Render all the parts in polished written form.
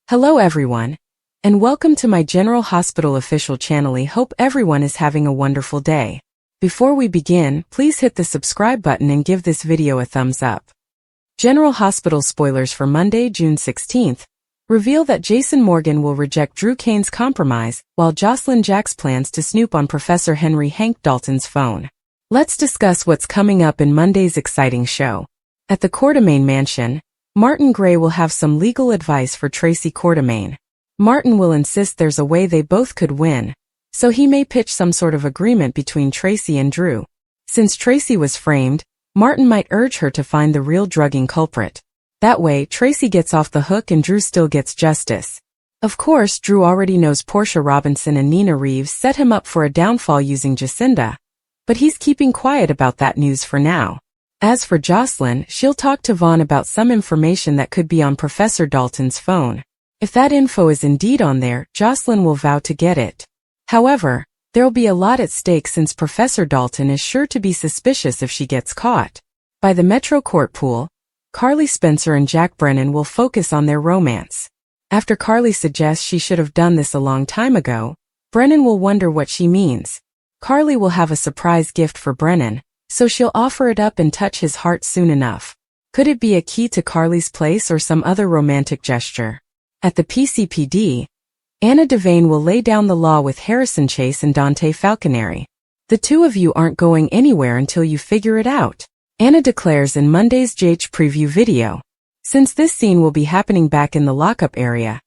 Hello everyone, and welcome to my General Hospital official channel. I hope everyone is having a wonderful day. Before we begin, please hit the subscribe button and give this video a thumbs up. General Hospital spoilers for Monday, June 16th, reveal that Jason Morgan will reject Drew Cain's compromise, while Jocelyn Jacks plans to snoop on Professor Henry Hank Dalton's phone. Let's discuss what's coming up in Monday's exciting show. At the Quartermaine mansion, Martin Gray will have some legal advice for Tracy Quartermaine. Martin will insist there's a way they both could win, so he may pitch some sort of agreement between Tracy and Drew. Since Tracy was framed, Martin might urge her to find the real drugging culprit. That way, Tracy gets off the hook and Drew still gets justice. Of course, Drew already knows Portia Robinson and Nina Reeves set him up for a downfall using Jacinda, but he's keeping quiet about that news for now. As for Jocelyn, she'll talk to Vaughn about some information that could be on Professor Dalton's phone. If that info is indeed on there, Jocelyn will vow to get it. However, there'll be a lot at stake since Professor Dalton is sure to be suspicious if she gets caught. By the Metro Court pool, Carly Spencer and Jack Brennan will focus on their romance. After Carly suggests she should have done this a long time ago, Brennan will wonder what she means. Carly will have a surprise gift for Brennan, so she'll offer it up and touch his heart soon enough. Could it be a key to Carly's place or some other romantic gesture? At the PCPD, Anna Devane will lay down the law with Harrison Chase and Dante Falconeri. The two of you aren't going anywhere until you figure it out, Anna declares in Monday's JH preview video. Since this scene will be happening back in the lockup area,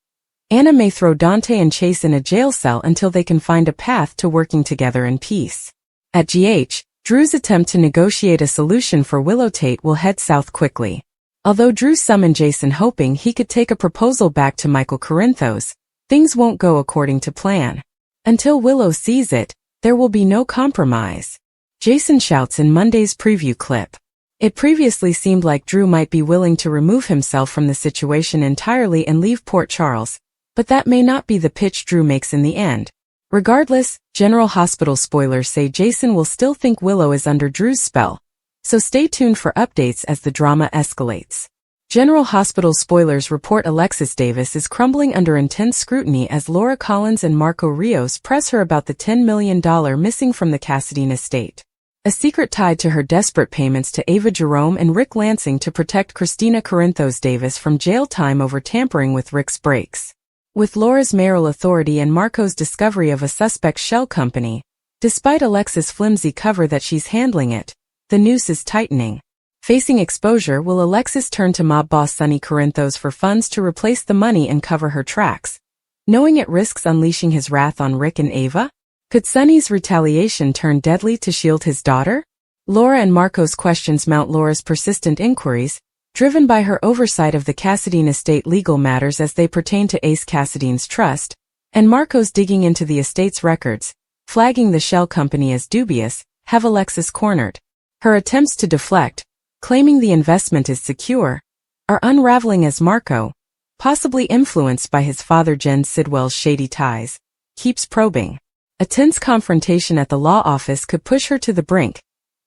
Anna may throw Dante and Chase in a jail cell until they can find a path to working together in peace. At GH, Drew's attempt to negotiate a solution for Willow Tate will head south quickly. Although Drew summoned Jason hoping he could take a proposal back to Michael Corinthos, things won't go according to plan. Until Willow sees it, there will be no compromise. Jason shouts in Monday's preview clip. It previously seemed like Drew might be willing to remove himself from the situation entirely and leave Port Charles, but that may not be the pitch Drew makes in the end. Regardless, General Hospital spoilers say Jason will still think Willow is under Drew's spell, so stay tuned for updates as the drama escalates. General Hospital spoilers report Alexis Davis is crumbling under intense scrutiny as Laura Collins and Marco Rios press her about the $10 million missing from the Cassadine estate. A secret tied to her desperate payments to Ava Jerome and Rick Lansing to protect Christina Corinthos Davis from jail time over tampering with Rick's breaks. With Laura's mayoral authority and Marco's discovery of a suspect shell company, despite Alexis' flimsy cover that she's handling it, the noose is tightening. Facing exposure, will Alexis turn to mob boss Sonny Corinthos for funds to replace the money and cover her tracks, knowing it risks unleashing his wrath on Rick and Ava? Could Sonny's retaliation turn deadly to shield his daughter? Laura and Marco's questions mount Laura's persistent inquiries, driven by her oversight of the Cassadine estate legal matters as they pertain to Ace Cassadine's trust, and Marco's digging into the estate's records, flagging the shell company as dubious, have Alexis cornered. Her attempts to deflect, claiming the investment is secure, are unraveling as Marco, possibly influenced by his father Jen Sidwell's shady ties, keeps probing. A tense confrontation at the law office could push her to the brink,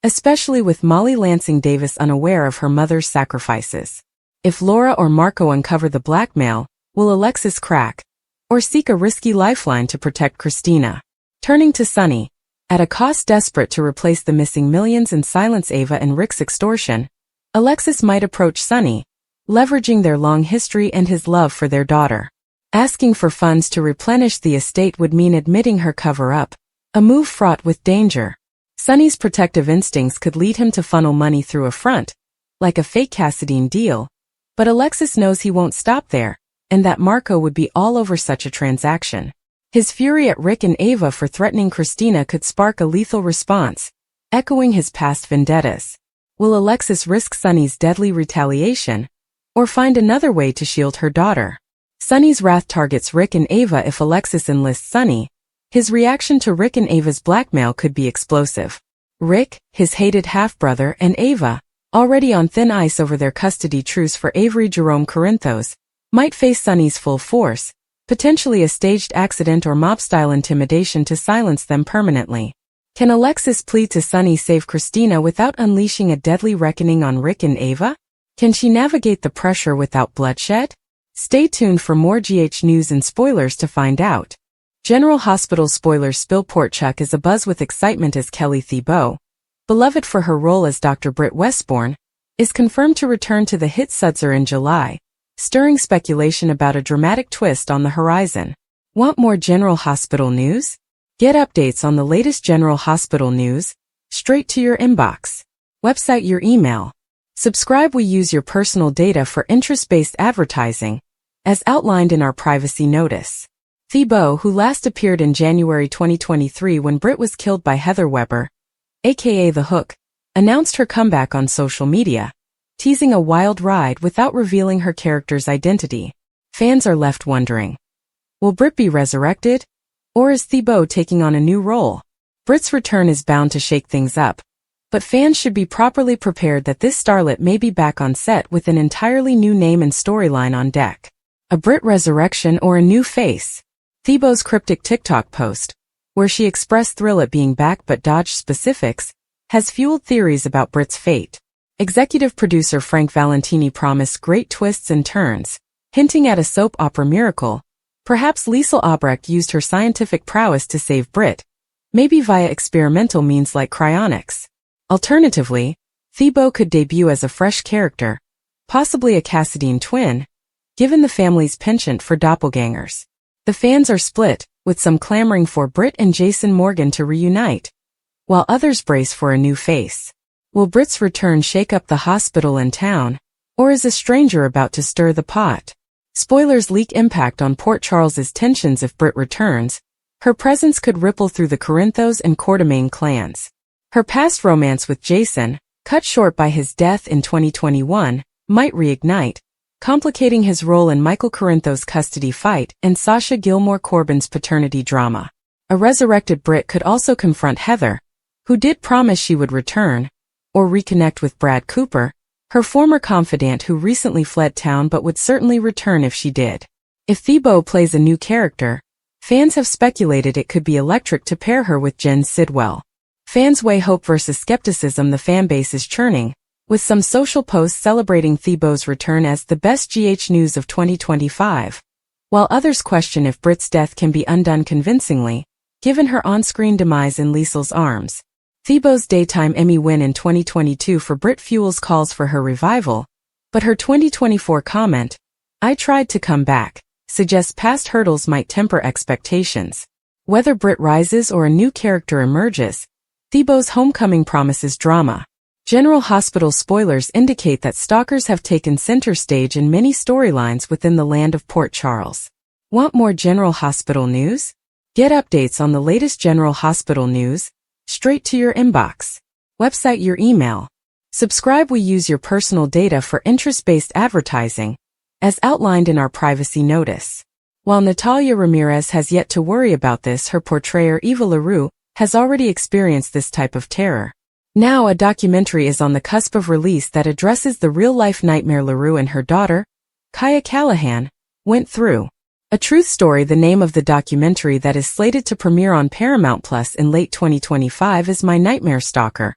especially with Molly Lansing Davis unaware of her mother's sacrifices. If Laura or Marco uncover the blackmail, will Alexis crack, or seek a risky lifeline to protect Christina? Turning to Sonny, at a cost desperate to replace the missing millions and silence Ava and Rick's extortion, Alexis might approach Sonny, leveraging their long history and his love for their daughter. Asking for funds to replenish the estate would mean admitting her cover-up, a move fraught with danger. Sonny's protective instincts could lead him to funnel money through a front, like a fake Cassadine deal, but Alexis knows he won't stop there, and that Marco would be all over such a transaction. His fury at Rick and Ava for threatening Christina could spark a lethal response, echoing his past vendettas. Will Alexis risk Sonny's deadly retaliation, or find another way to shield her daughter? Sonny's wrath targets Rick and Ava if Alexis enlists Sonny. His reaction to Rick and Ava's blackmail could be explosive. Rick, his hated half-brother, and Ava, already on thin ice over their custody truce for Avery Jerome Corinthos, might face Sonny's full force, potentially a staged accident or mob-style intimidation to silence them permanently. Can Alexis plead to Sonny save Christina without unleashing a deadly reckoning on Rick and Ava? Can she navigate the pressure without bloodshed? Stay tuned for more GH news and spoilers to find out. General Hospital spoilers spill. Portchuk is abuzz with excitement as Kelly Thibault, beloved for her role as Dr. Britt Westbourne, is confirmed to return to the hit Sudzer in July, stirring speculation about a dramatic twist on the horizon. Want more General Hospital news? Get updates on the latest General Hospital news straight to your inbox. Website your email. Subscribe. We use your personal data for interest-based advertising, as outlined in our privacy notice. Thibault, who last appeared in January 2023 when Britt was killed by Heather Weber, aka The Hook, announced her comeback on social media, teasing a wild ride without revealing her character's identity. Fans are left wondering, will Britt be resurrected? Or is Thibault taking on a new role? Britt's return is bound to shake things up, but fans should be properly prepared that this starlet may be back on set with an entirely new name and storyline on deck. A Britt resurrection or a new face? Thibault's cryptic TikTok post, where she expressed thrill at being back but dodged specifics, has fueled theories about Britt's fate. Executive producer Frank Valentini promised great twists and turns, hinting at a soap opera miracle. Perhaps Liesl Obrecht used her scientific prowess to save Britt, maybe via experimental means like cryonics. Alternatively, Thibault could debut as a fresh character, possibly a Cassadine twin, given the family's penchant for doppelgangers. The fans are split, with some clamoring for Britt and Jason Morgan to reunite, while others brace for a new face. Will Britt's return shake up the hospital and town, or is a stranger about to stir the pot? Spoilers leak impact on Port Charles's tensions. If Britt returns, her presence could ripple through the Corinthos and Courtemain clans. Her past romance with Jason, cut short by his death in 2021, might reignite, complicating his role in Michael Corinthos' custody fight and Sasha Gilmore Corbin's paternity drama. A resurrected Britt could also confront Heather, who did promise she would return, or reconnect with Brad Cooper, her former confidant who recently fled town but would certainly return if she did. If Thibault plays a new character, fans have speculated it could be electric to pair her with Jen Sidwell. Fans weigh hope versus skepticism. The fanbase is churning, with some social posts celebrating Thibault's return as the best GH news of 2025, while others question if Britt's death can be undone convincingly, given her on-screen demise in Liesl's arms. Thibault's Daytime Emmy win in 2022 for Britt fuels calls for her revival, but her 2024 comment, "I tried to come back," suggests past hurdles might temper expectations. Whether Britt rises or a new character emerges, Thibault's homecoming promises drama. General Hospital spoilers indicate that stalkers have taken center stage in many storylines within the land of Port Charles. Want more General Hospital news? Get updates on the latest General Hospital news straight to your inbox. Website your email. Subscribe. We use your personal data for interest-based advertising, as outlined in our privacy notice. While Natalia Ramirez has yet to worry about this, her portrayer Eva LaRue has already experienced this type of terror. Now a documentary is on the cusp of release that addresses the real-life nightmare LaRue and her daughter, Kaya Callahan, went through. A Truth Story. The name of the documentary that is slated to premiere on Paramount Plus in late 2025 is My Nightmare Stalker,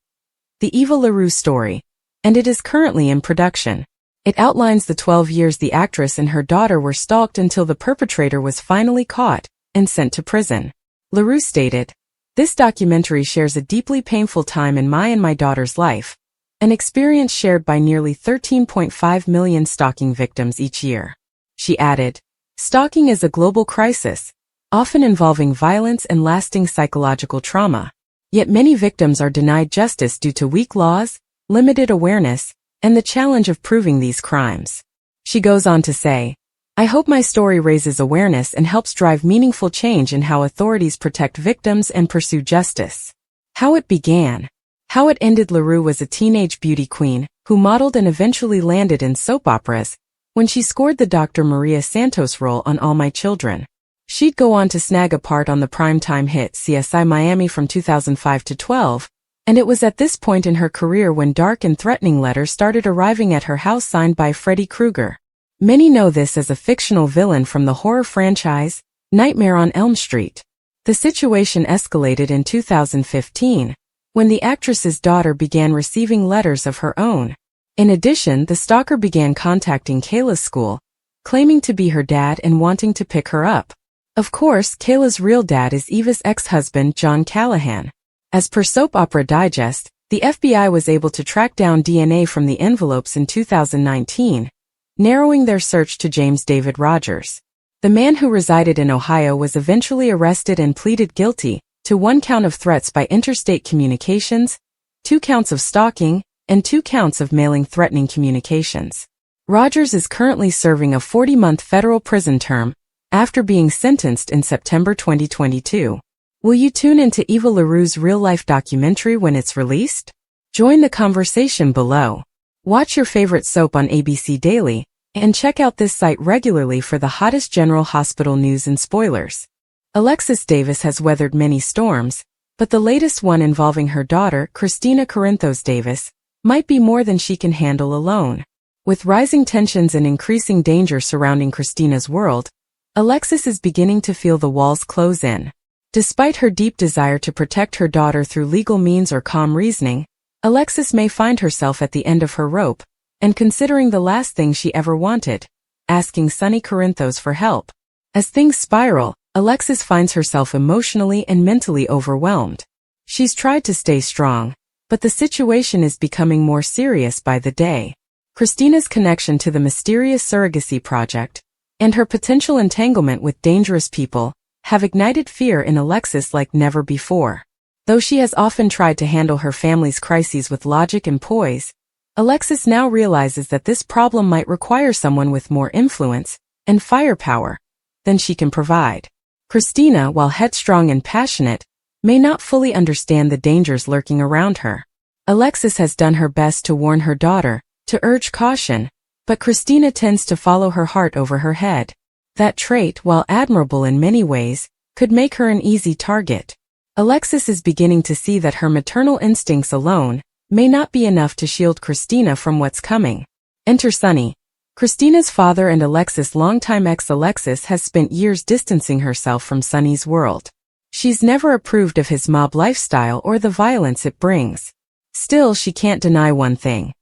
the Eva LaRue story, and it is currently in production. It outlines the 12 years the actress and her daughter were stalked until the perpetrator was finally caught and sent to prison. LaRue stated, "This documentary shares a deeply painful time in my and my daughter's life, an experience shared by nearly 13.5 million stalking victims each year." She added, "Stalking is a global crisis, often involving violence and lasting psychological trauma. Yet many victims are denied justice due to weak laws, limited awareness, and the challenge of proving these crimes." She goes on to say, "I hope my story raises awareness and helps drive meaningful change in how authorities protect victims and pursue justice." How it began. How it ended. LaRue was a teenage beauty queen who modeled and eventually landed in soap operas when she scored the Dr. Maria Santos role on All My Children. She'd go on to snag a part on the primetime hit CSI Miami from 2005 to 12, and it was at this point in her career when dark and threatening letters started arriving at her house signed by Freddy Krueger. Many know this as a fictional villain from the horror franchise, Nightmare on Elm Street. The situation escalated in 2015, when the actress's daughter began receiving letters of her own. In addition, the stalker began contacting Kayla's school, claiming to be her dad and wanting to pick her up. Of course, Kayla's real dad is Eva's ex-husband, John Callahan. As per Soap Opera Digest, the FBI was able to track down DNA from the envelopes in 2019, narrowing their search to James David Rogers. The man who resided in Ohio was eventually arrested and pleaded guilty to 1 count of threats by interstate communications, 2 counts of stalking, and 2 counts of mailing threatening communications. Rogers is currently serving a 40-month federal prison term after being sentenced in September 2022. Will you tune into Eva LaRue's real-life documentary when it's released? Join the conversation below. Watch your favorite soap on ABC Daily, and check out this site regularly for the hottest General Hospital news and spoilers. Alexis Davis has weathered many storms, but the latest one involving her daughter, Christina Corinthos Davis, might be more than she can handle alone. With rising tensions and increasing danger surrounding Christina's world, Alexis is beginning to feel the walls close in. Despite her deep desire to protect her daughter through legal means or calm reasoning, Alexis may find herself at the end of her rope, and considering the last thing she ever wanted, asking Sonny Corinthos for help. As things spiral, Alexis finds herself emotionally and mentally overwhelmed. She's tried to stay strong, but the situation is becoming more serious by the day. Christina's connection to the mysterious surrogacy project, and her potential entanglement with dangerous people, have ignited fear in Alexis like never before. Though she has often tried to handle her family's crises with logic and poise, Alexis now realizes that this problem might require someone with more influence and firepower than she can provide. Christina, while headstrong and passionate, may not fully understand the dangers lurking around her. Alexis has done her best to warn her daughter, to urge caution, but Christina tends to follow her heart over her head. That trait, while admirable in many ways, could make her an easy target. Alexis is beginning to see that her maternal instincts alone may not be enough to shield Christina from what's coming. Enter Sonny. Christina's father and Alexis' longtime ex Alexis has spent years distancing herself from Sonny's world. She's never approved of his mob lifestyle or the violence it brings. Still, she can't deny one thing.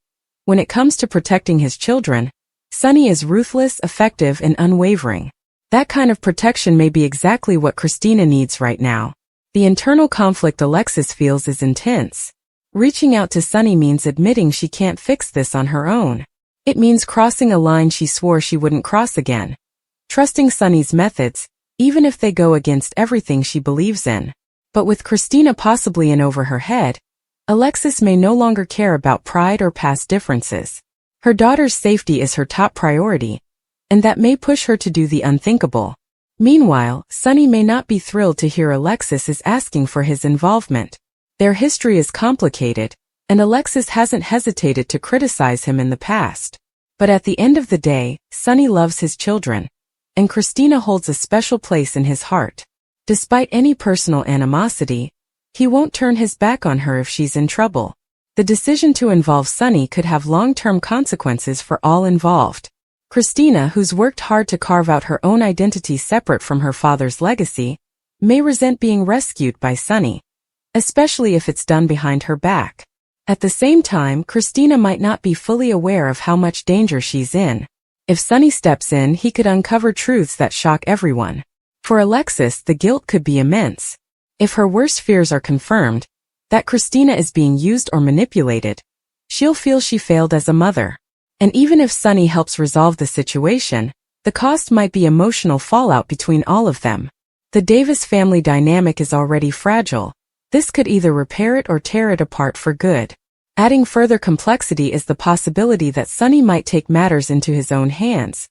When it comes to protecting his children, Sonny is ruthless, effective, and unwavering. That kind of protection may be exactly what Christina needs right now. The internal conflict Alexis feels is intense. Reaching out to Sonny means admitting she can't fix this on her own. It means crossing a line she swore she wouldn't cross again. Trusting Sonny's methods, even if they go against everything she believes in. But with Christina possibly in over her head, Alexis may no longer care about pride or past differences. Her daughter's safety is her top priority, and that may push her to do the unthinkable. Meanwhile, Sonny may not be thrilled to hear Alexis is asking for his involvement. Their history is complicated, and Alexis hasn't hesitated to criticize him in the past. But at the end of the day, Sonny loves his children, and Christina holds a special place in his heart. Despite any personal animosity, he won't turn his back on her if she's in trouble. The decision to involve Sonny could have long-term consequences for all involved. Christina, who's worked hard to carve out her own identity separate from her father's legacy, may resent being rescued by Sonny, especially if it's done behind her back. At the same time, Christina might not be fully aware of how much danger she's in. If Sonny steps in, he could uncover truths that shock everyone. For Alexis, the guilt could be immense. If her worst fears are confirmed, that Christina is being used or manipulated, she'll feel she failed as a mother. And even if Sonny helps resolve the situation, the cost might be emotional fallout between all of them. The Davis family dynamic is already fragile. This could either repair it or tear it apart for good. Adding further complexity is the possibility that Sonny might take matters into his own hands,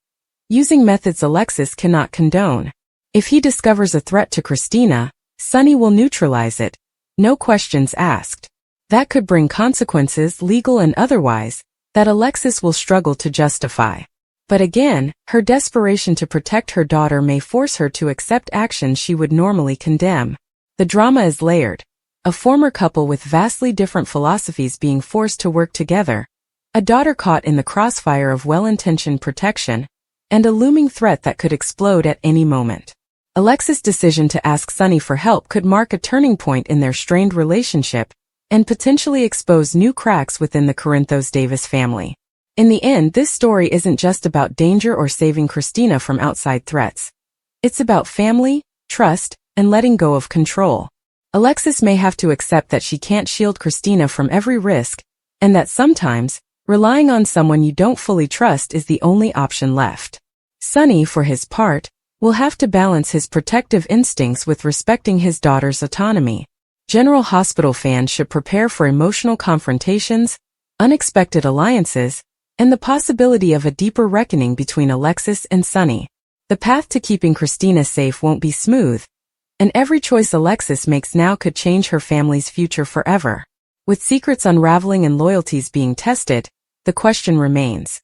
using methods Alexis cannot condone. If he discovers a threat to Christina, Sonny will neutralize it, no questions asked. That could bring consequences, legal and otherwise, that Alexis will struggle to justify. But again, her desperation to protect her daughter may force her to accept actions she would normally condemn. The drama is layered. A former couple with vastly different philosophies being forced to work together, a daughter caught in the crossfire of well-intentioned protection, and a looming threat that could explode at any moment. Alexis' decision to ask Sonny for help could mark a turning point in their strained relationship and potentially expose new cracks within the Corinthos Davis family. In the end, this story isn't just about danger or saving Christina from outside threats. It's about family, trust, and letting go of control. Alexis may have to accept that she can't shield Christina from every risk, and that sometimes, relying on someone you don't fully trust is the only option left. Sonny, for his part, will have to balance his protective instincts with respecting his daughter's autonomy. General Hospital fans should prepare for emotional confrontations, unexpected alliances, and the possibility of a deeper reckoning between Alexis and Sonny. The path to keeping Christina safe won't be smooth, and every choice Alexis makes now could change her family's future forever. With secrets unraveling and loyalties being tested, the question remains: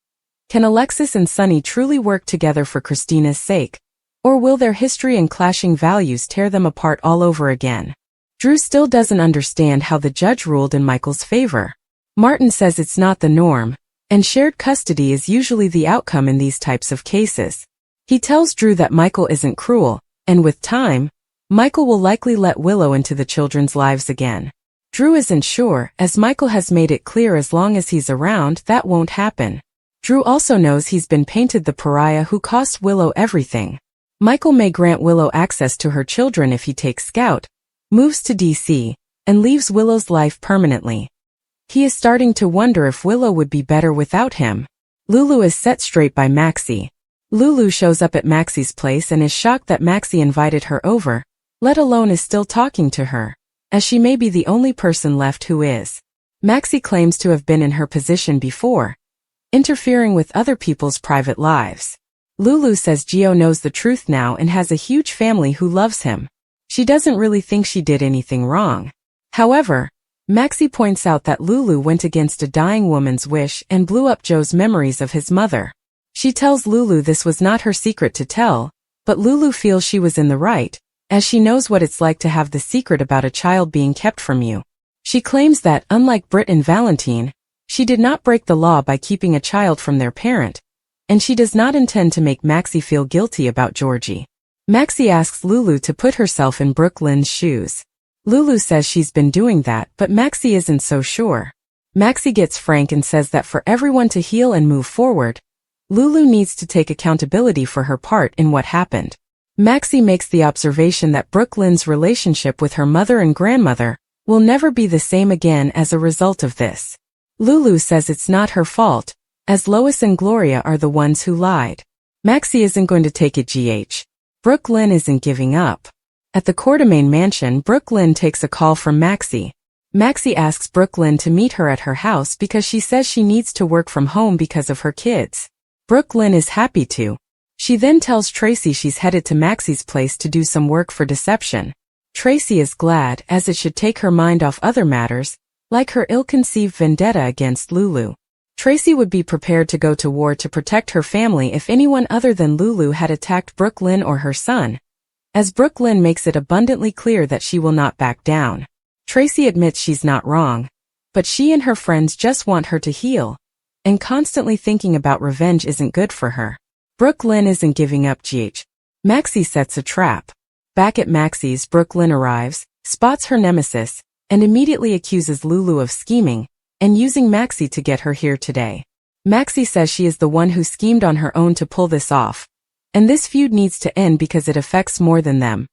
can Alexis and Sonny truly work together for Christina's sake? Or will their history and clashing values tear them apart all over again? Drew still doesn't understand how the judge ruled in Michael's favor. Martin says it's not the norm, and shared custody is usually the outcome in these types of cases. He tells Drew that Michael isn't cruel, and with time, Michael will likely let Willow into the children's lives again. Drew isn't sure, as Michael has made it clear as long as he's around that won't happen. Drew also knows he's been painted the pariah who costs Willow everything. Michael may grant Willow access to her children if he takes Scout, moves to DC, and leaves Willow's life permanently. He is starting to wonder if Willow would be better without him. Lulu is set straight by Maxie. Lulu shows up at Maxie's place and is shocked that Maxie invited her over, let alone is still talking to her, as she may be the only person left who is. Maxie claims to have been in her position before, interfering with other people's private lives. Lulu says Gio knows the truth now and has a huge family who loves him. She doesn't really think she did anything wrong. However, Maxie points out that Lulu went against a dying woman's wish and blew up Joe's memories of his mother. She tells Lulu this was not her secret to tell, but Lulu feels she was in the right, as she knows what it's like to have the secret about a child being kept from you. She claims that, unlike Britt and Valentine, she did not break the law by keeping a child from their parent, and she does not intend to make Maxie feel guilty about Georgie. Maxie asks Lulu to put herself in Brooke Lynn's shoes. Lulu says she's been doing that, but Maxie isn't so sure. Maxie gets frank and says that for everyone to heal and move forward, Lulu needs to take accountability for her part in what happened. Maxie makes the observation that Brooke Lynn's relationship with her mother and grandmother will never be the same again as a result of this. Lulu says it's not her fault, as Lois and Gloria are the ones who lied. Maxie isn't going to take it GH. Brooke Lynn isn't giving up. At the Quartermaine mansion, Brooke Lynn takes a call from Maxie. Maxie asks Brooke Lynn to meet her at her house because she says she needs to work from home because of her kids. Brooke Lynn is happy to. She then tells Tracy she's headed to Maxie's place to do some work for deception. Tracy is glad, as it should take her mind off other matters, like her ill-conceived vendetta against Lulu. Tracy would be prepared to go to war to protect her family if anyone other than Lulu had attacked Brooke Lynn or her son, as Brooke Lynn makes it abundantly clear that she will not back down. Tracy admits she's not wrong, but she and her friends just want her to heal, and constantly thinking about revenge isn't good for her. Brooke Lynn isn't giving up GH. Maxie sets a trap. Back at Maxie's, Brooke Lynn arrives, spots her nemesis, and immediately accuses Lulu of scheming and using Maxie to get her here today. Maxie says she is the one who schemed on her own to pull this off, and this feud needs to end because it affects more than them.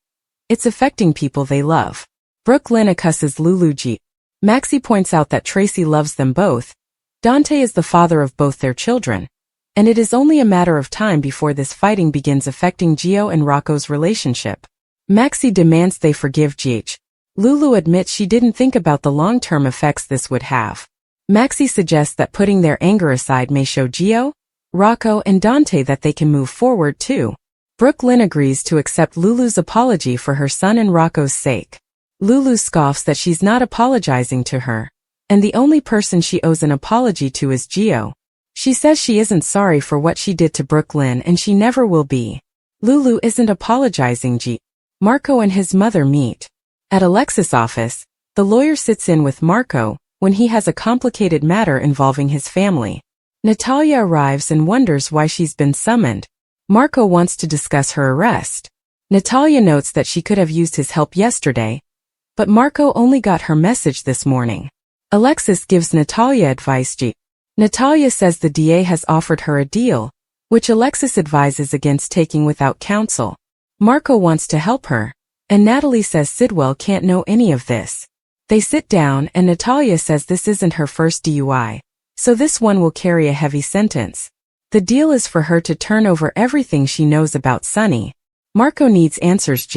It's affecting people they love. Brooke Lynn accuses Lulu G. Maxie points out that Tracy loves them both. Dante is the father of both their children, and it is only a matter of time before this fighting begins affecting Gio and Rocco's relationship. Maxie demands they forgive GH. Lulu admits she didn't think about the long-term effects this would have. Maxie suggests that putting their anger aside may show Gio, Rocco, and Dante that they can move forward too. Brooke Lynn agrees to accept Lulu's apology for her son and Rocco's sake. Lulu scoffs that she's not apologizing to her, and the only person she owes an apology to is Gio. She says she isn't sorry for what she did to Brooke Lynn and she never will be. Lulu isn't apologizing G. Marco and his mother meet. At Alexis' office, the lawyer sits in with Marco when he has a complicated matter involving his family. Natalia arrives and wonders why she's been summoned. Marco wants to discuss her arrest. Natalia notes that she could have used his help yesterday, but Marco only got her message this morning. Alexis gives Natalia advice G. Natalia says the DA has offered her a deal, which Alexis advises against taking without counsel. Marco wants to help her, and Natalie says Sidwell can't know any of this. They sit down and Natalia says this isn't her first DUI, so this one will carry a heavy sentence. The deal is for her to turn over everything she knows about Sonny. Marco needs answers.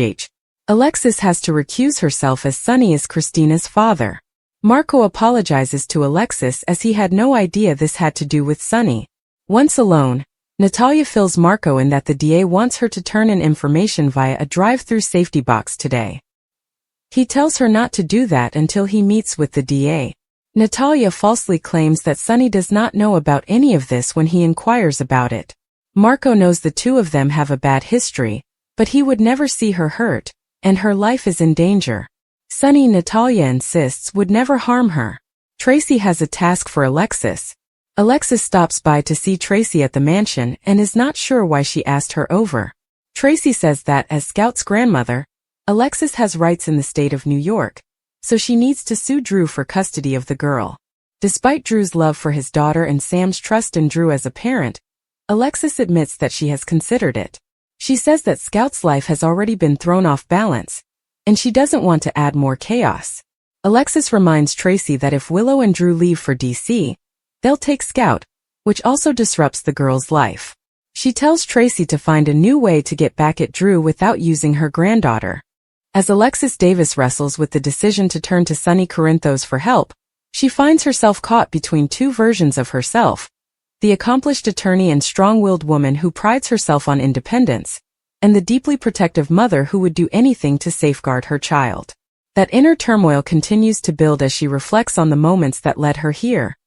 Alexis has to recuse herself as Sonny is Christina's father. Marco apologizes to Alexis as he had no idea this had to do with Sonny. Once alone, Natalia fills Marco in that the DA wants her to turn in information via a drive-through safety box today. He tells her not to do that until he meets with the DA. Natalia falsely claims that Sonny does not know about any of this when he inquires about it. Marco knows the two of them have a bad history, but he would never see her hurt, and her life is in danger. Sonny, Natalia insists, would never harm her. Tracy has a task for Alexis. Alexis stops by to see Tracy at the mansion and is not sure why she asked her over. Tracy says that as Scout's grandmother, Alexis has rights in the state of New York, so she needs to sue Drew for custody of the girl. Despite Drew's love for his daughter and Sam's trust in Drew as a parent, Alexis admits that she has considered it. She says that Scout's life has already been thrown off balance, and she doesn't want to add more chaos. Alexis reminds Tracy that if Willow and Drew leave for DC, they'll take Scout, which also disrupts the girl's life. She tells Tracy to find a new way to get back at Drew without using her granddaughter. As Alexis Davis wrestles with the decision to turn to Sonny Corinthos for help, she finds herself caught between two versions of herself: the accomplished attorney and strong-willed woman who prides herself on independence, and the deeply protective mother who would do anything to safeguard her child. That inner turmoil continues to build as she reflects on the moments that led her here.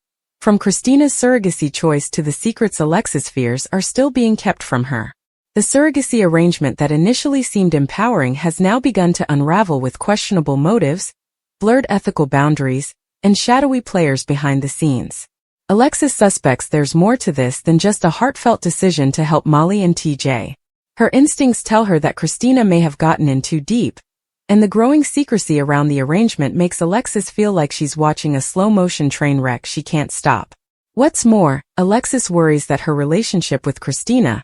From Christina's surrogacy choice to the secrets Alexis fears are still being kept from her. The surrogacy arrangement that initially seemed empowering has now begun to unravel with questionable motives, blurred ethical boundaries, and shadowy players behind the scenes. Alexis suspects there's more to this than just a heartfelt decision to help Molly and TJ. Her instincts tell her that Christina may have gotten in too deep, and the growing secrecy around the arrangement makes Alexis feel like she's watching a slow-motion train wreck she can't stop. What's more, Alexis worries that her relationship with Christina,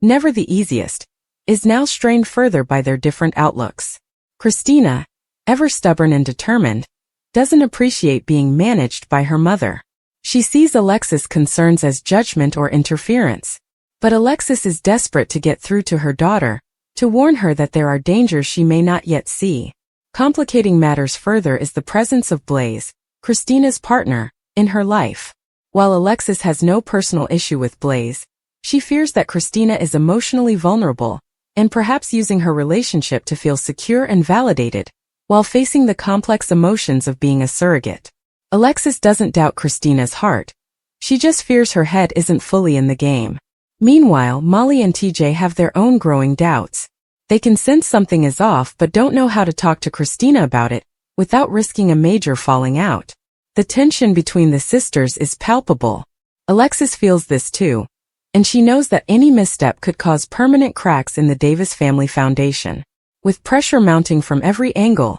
never the easiest, is now strained further by their different outlooks. Christina, ever stubborn and determined, doesn't appreciate being managed by her mother. She sees Alexis' concerns as judgment or interference. But Alexis is desperate to get through to her daughter, to warn her that there are dangers she may not yet see. Complicating matters further is the presence of Blaze, Christina's partner, in her life. While Alexis has no personal issue with Blaze, she fears that Christina is emotionally vulnerable, and perhaps using her relationship to feel secure and validated, while facing the complex emotions of being a surrogate. Alexis doesn't doubt Christina's heart. She just fears her head isn't fully in the game. Meanwhile, Molly and TJ have their own growing doubts. They can sense something is off but don't know how to talk to Christina about it, without risking a major falling out. The tension between the sisters is palpable. Alexis feels this too, and she knows that any misstep could cause permanent cracks in the Davis family foundation. With pressure mounting from every angle,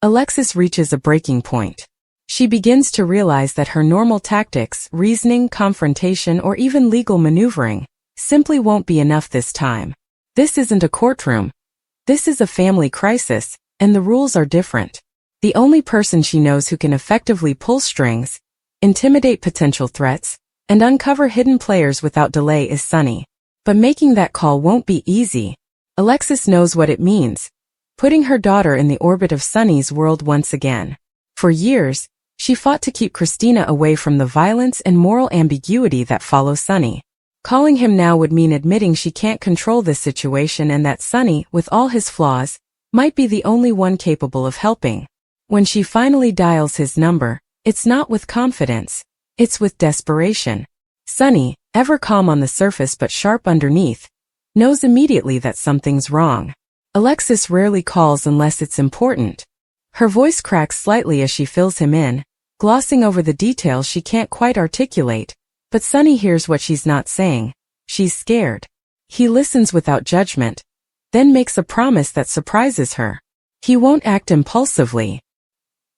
Alexis reaches a breaking point. She begins to realize that her normal tactics, reasoning, confrontation, or even legal maneuvering, simply won't be enough this time. This isn't a courtroom. This is a family crisis, and the rules are different. The only person she knows who can effectively pull strings, intimidate potential threats, and uncover hidden players without delay is Sonny. But making that call won't be easy. Alexis knows what it means, putting her daughter in the orbit of Sonny's world once again. For years, she fought to keep Christina away from the violence and moral ambiguity that follow Sonny. Calling him now would mean admitting she can't control this situation and that Sonny, with all his flaws, might be the only one capable of helping. When she finally dials his number, it's not with confidence, it's with desperation. Sonny, ever calm on the surface but sharp underneath, knows immediately that something's wrong. Alexis rarely calls unless it's important. Her voice cracks slightly as she fills him in, glossing over the details she can't quite articulate. But Sonny hears what she's not saying. She's scared. He listens without judgment, then makes a promise that surprises her. He won't act impulsively.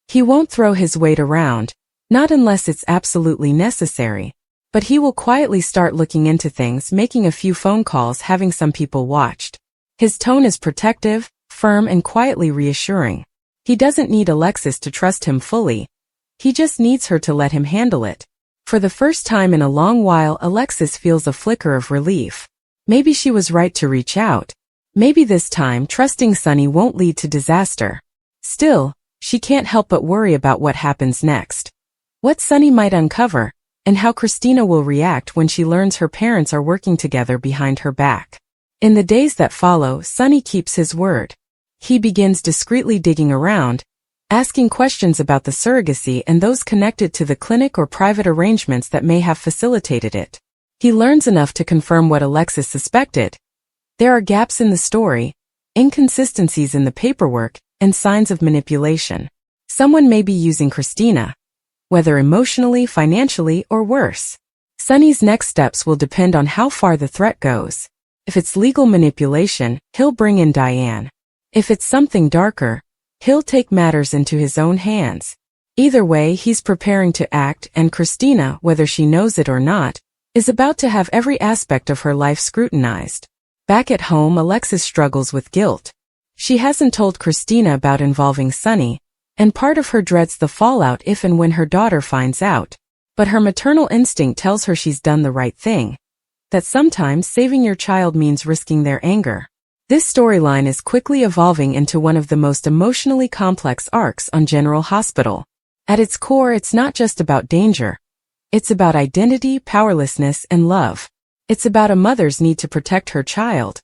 He won't throw his weight around, not unless it's absolutely necessary. But he will quietly start looking into things, making a few phone calls, having some people watched. His tone is protective, firm, and quietly reassuring. He doesn't need Alexis to trust him fully. He just needs her to let him handle it. For the first time in a long while, Alexis feels a flicker of relief. Maybe she was right to reach out. Maybe this time trusting Sunny won't lead to disaster. Still, she can't help but worry about what happens next. What Sunny might uncover, and how Christina will react when she learns her parents are working together behind her back. In the days that follow, Sunny keeps his word. He begins discreetly digging around, asking questions about the surrogacy and those connected to the clinic or private arrangements that may have facilitated it. He learns enough to confirm what Alexis suspected. There are gaps in the story, inconsistencies in the paperwork, and signs of manipulation. Someone may be using Christina, whether emotionally, financially, or worse. Sunny's next steps will depend on how far the threat goes. If it's legal manipulation, he'll bring in Diane. If it's something darker, he'll take matters into his own hands. Either way, he's preparing to act, and Christina, whether she knows it or not, is about to have every aspect of her life scrutinized. Back at home, Alexis struggles with guilt. She hasn't told Christina about involving Sunny, and part of her dreads the fallout if and when her daughter finds out. But her maternal instinct tells her she's done the right thing, that sometimes saving your child means risking their anger. This storyline is quickly evolving into one of the most emotionally complex arcs on General Hospital. At its core, it's not just about danger. It's about identity, powerlessness, and love. It's about a mother's need to protect her child,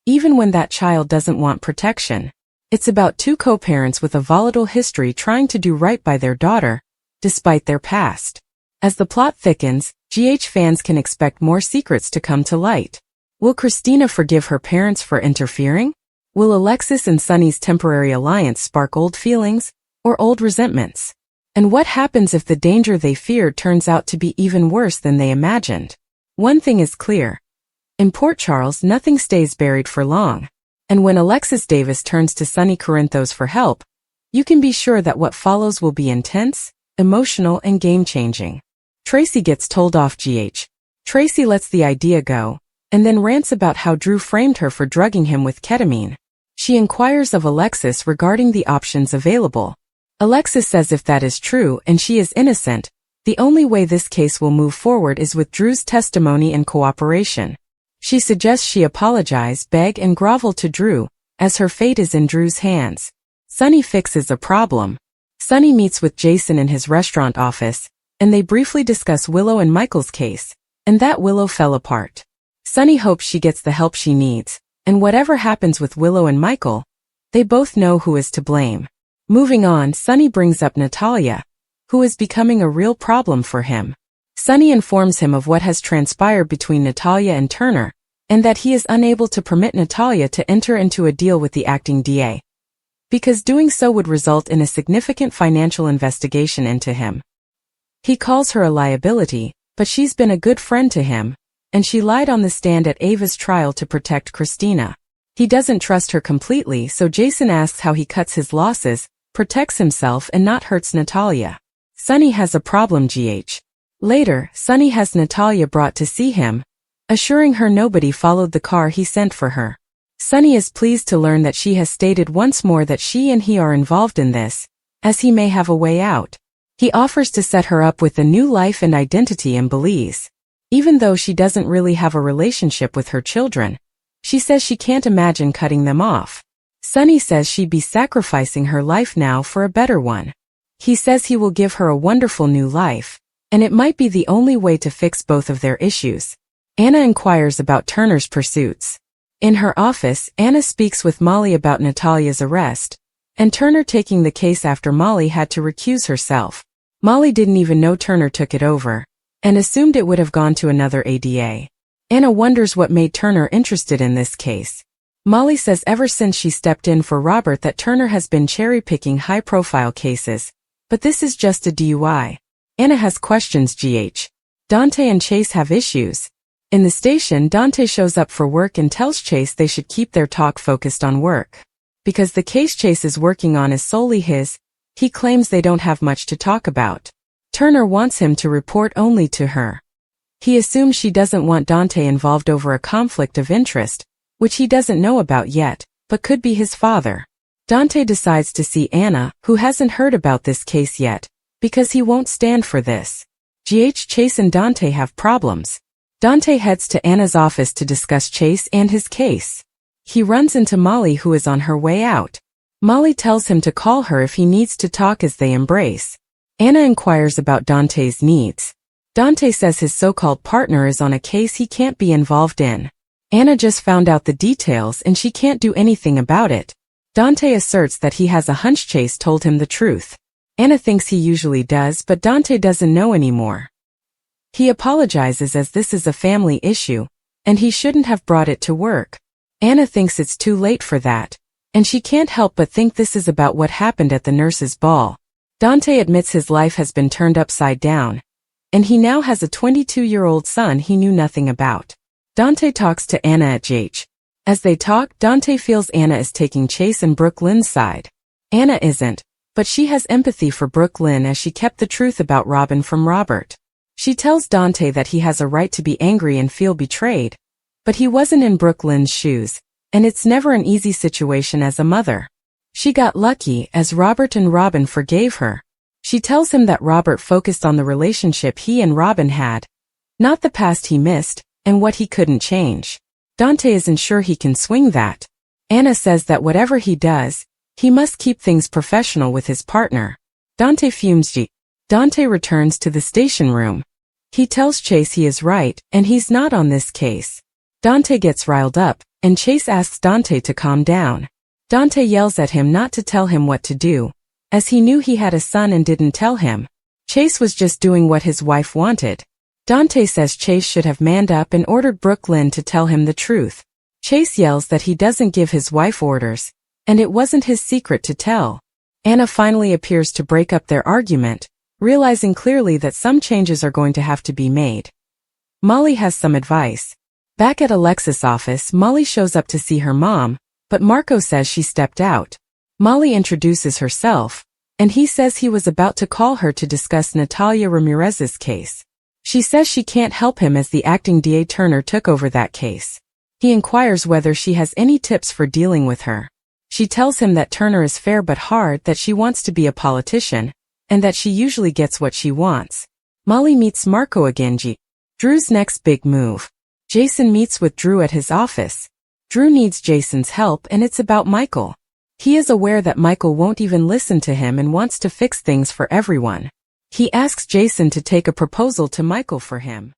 even when that child doesn't want protection. It's about two co-parents with a volatile history trying to do right by their daughter, despite their past. As the plot thickens, GH fans can expect more secrets to come to light. Will Christina forgive her parents for interfering? Will Alexis and Sunny's temporary alliance spark old feelings, or old resentments? And what happens if the danger they feared turns out to be even worse than they imagined? One thing is clear. In Port Charles, nothing stays buried for long. And when Alexis Davis turns to Sunny Corinthos for help, you can be sure that what follows will be intense, emotional, and game-changing. Tracy gets told off GH. Tracy lets the idea go, and then rants about how Drew framed her for drugging him with ketamine. She inquires of Alexis regarding the options available. Alexis says if that is true and she is innocent, the only way this case will move forward is with Drew's testimony and cooperation. She suggests she apologize, beg, and grovel to Drew, as her fate is in Drew's hands. Sunny fixes a problem. Sunny meets with Jason in his restaurant office, and they briefly discuss Willow and Michael's case, and that Willow fell apart. Sunny hopes she gets the help she needs, and whatever happens with Willow and Michael, they both know who is to blame. Moving on, Sunny brings up Natalia, who is becoming a real problem for him. Sunny informs him of what has transpired between Natalia and Turner, and that he is unable to permit Natalia to enter into a deal with the acting DA, because doing so would result in a significant financial investigation into him. He calls her a liability, but she's been a good friend to him, and she lied on the stand at Ava's trial to protect Christina. He doesn't trust her completely, so Jason asks how he cuts his losses, protects himself, and not hurts Natalia. Sunny has a problem, GH. Later, Sunny has Natalia brought to see him, assuring her nobody followed the car he sent for her. Sunny is pleased to learn that she has stated once more that she and he are involved in this, as he may have a way out. He offers to set her up with a new life and identity in Belize. Even though she doesn't really have a relationship with her children, she says she can't imagine cutting them off. Sunny says she'd be sacrificing her life now for a better one. He says he will give her a wonderful new life, and it might be the only way to fix both of their issues. Anna inquires about Turner's pursuits. In her office, Anna speaks with Molly about Natalia's arrest, and Turner taking the case after Molly had to recuse herself. Molly didn't even know Turner took it over, and assumed it would have gone to another ADA. Anna wonders what made Turner interested in this case. Molly says ever since she stepped in for Robert that Turner has been cherry-picking high-profile cases, but this is just a DUI. Anna has questions, GH. Dante and Chase have issues. In the station, Dante shows up for work and tells Chase they should keep their talk focused on work. Because the case Chase is working on is solely his, he claims they don't have much to talk about. Turner wants him to report only to her. He assumes she doesn't want Dante involved over a conflict of interest, which he doesn't know about yet, but could be his father. Dante decides to see Anna, who hasn't heard about this case yet, because he won't stand for this. Chase and Dante have problems. Dante heads to Anna's office to discuss Chase and his case. He runs into Molly, who is on her way out. Molly tells him to call her if he needs to talk as they embrace. Anna inquires about Dante's needs. Dante says his so-called partner is on a case he can't be involved in. Anna just found out the details and she can't do anything about it. Dante asserts that he has a hunch Chase told him the truth. Anna thinks he usually does, but Dante doesn't know anymore. He apologizes as this is a family issue, and he shouldn't have brought it to work. Anna thinks it's too late for that, and she can't help but think this is about what happened at the nurses' ball. Dante admits his life has been turned upside down, and he now has a 22-year-old son he knew nothing about. Dante talks to Anna at JH. As they talk, Dante feels Anna is taking Chase and Brooke Lynn's side. Anna isn't, but she has empathy for Brooke Lynn as she kept the truth about Robin from Robert. She tells Dante that he has a right to be angry and feel betrayed, but he wasn't in Brooke Lynn's shoes, and it's never an easy situation as a mother. She got lucky as Robert and Robin forgave her. She tells him that Robert focused on the relationship he and Robin had, not the past he missed, and what he couldn't change. Dante isn't sure he can swing that. Anna says that whatever he does, he must keep things professional with his partner. Dante fumes. Dante returns to the station room. He tells Chase he is right, and he's not on this case. Dante gets riled up, and Chase asks Dante to calm down. Dante yells at him not to tell him what to do, as he knew he had a son and didn't tell him. Chase was just doing what his wife wanted. Dante says Chase should have manned up and ordered Brooke Lynn to tell him the truth. Chase yells that he doesn't give his wife orders, and it wasn't his secret to tell. Anna finally appears to break up their argument, realizing clearly that some changes are going to have to be made. Molly has some advice. Back at Alexis' office, Molly shows up to see her mom, but Marco says she stepped out. Molly introduces herself, and he says he was about to call her to discuss Natalia Ramirez's case. She says she can't help him as the acting DA Turner took over that case. He inquires whether she has any tips for dealing with her. She tells him that Turner is fair but hard, that she wants to be a politician, and that she usually gets what she wants. Molly meets Marco again. Drew's next big move. Jason meets with Drew at his office. Drew needs Jason's help, and it's about Michael. He is aware that Michael won't even listen to him and wants to fix things for everyone. He asks Jason to take a proposal to Michael for him.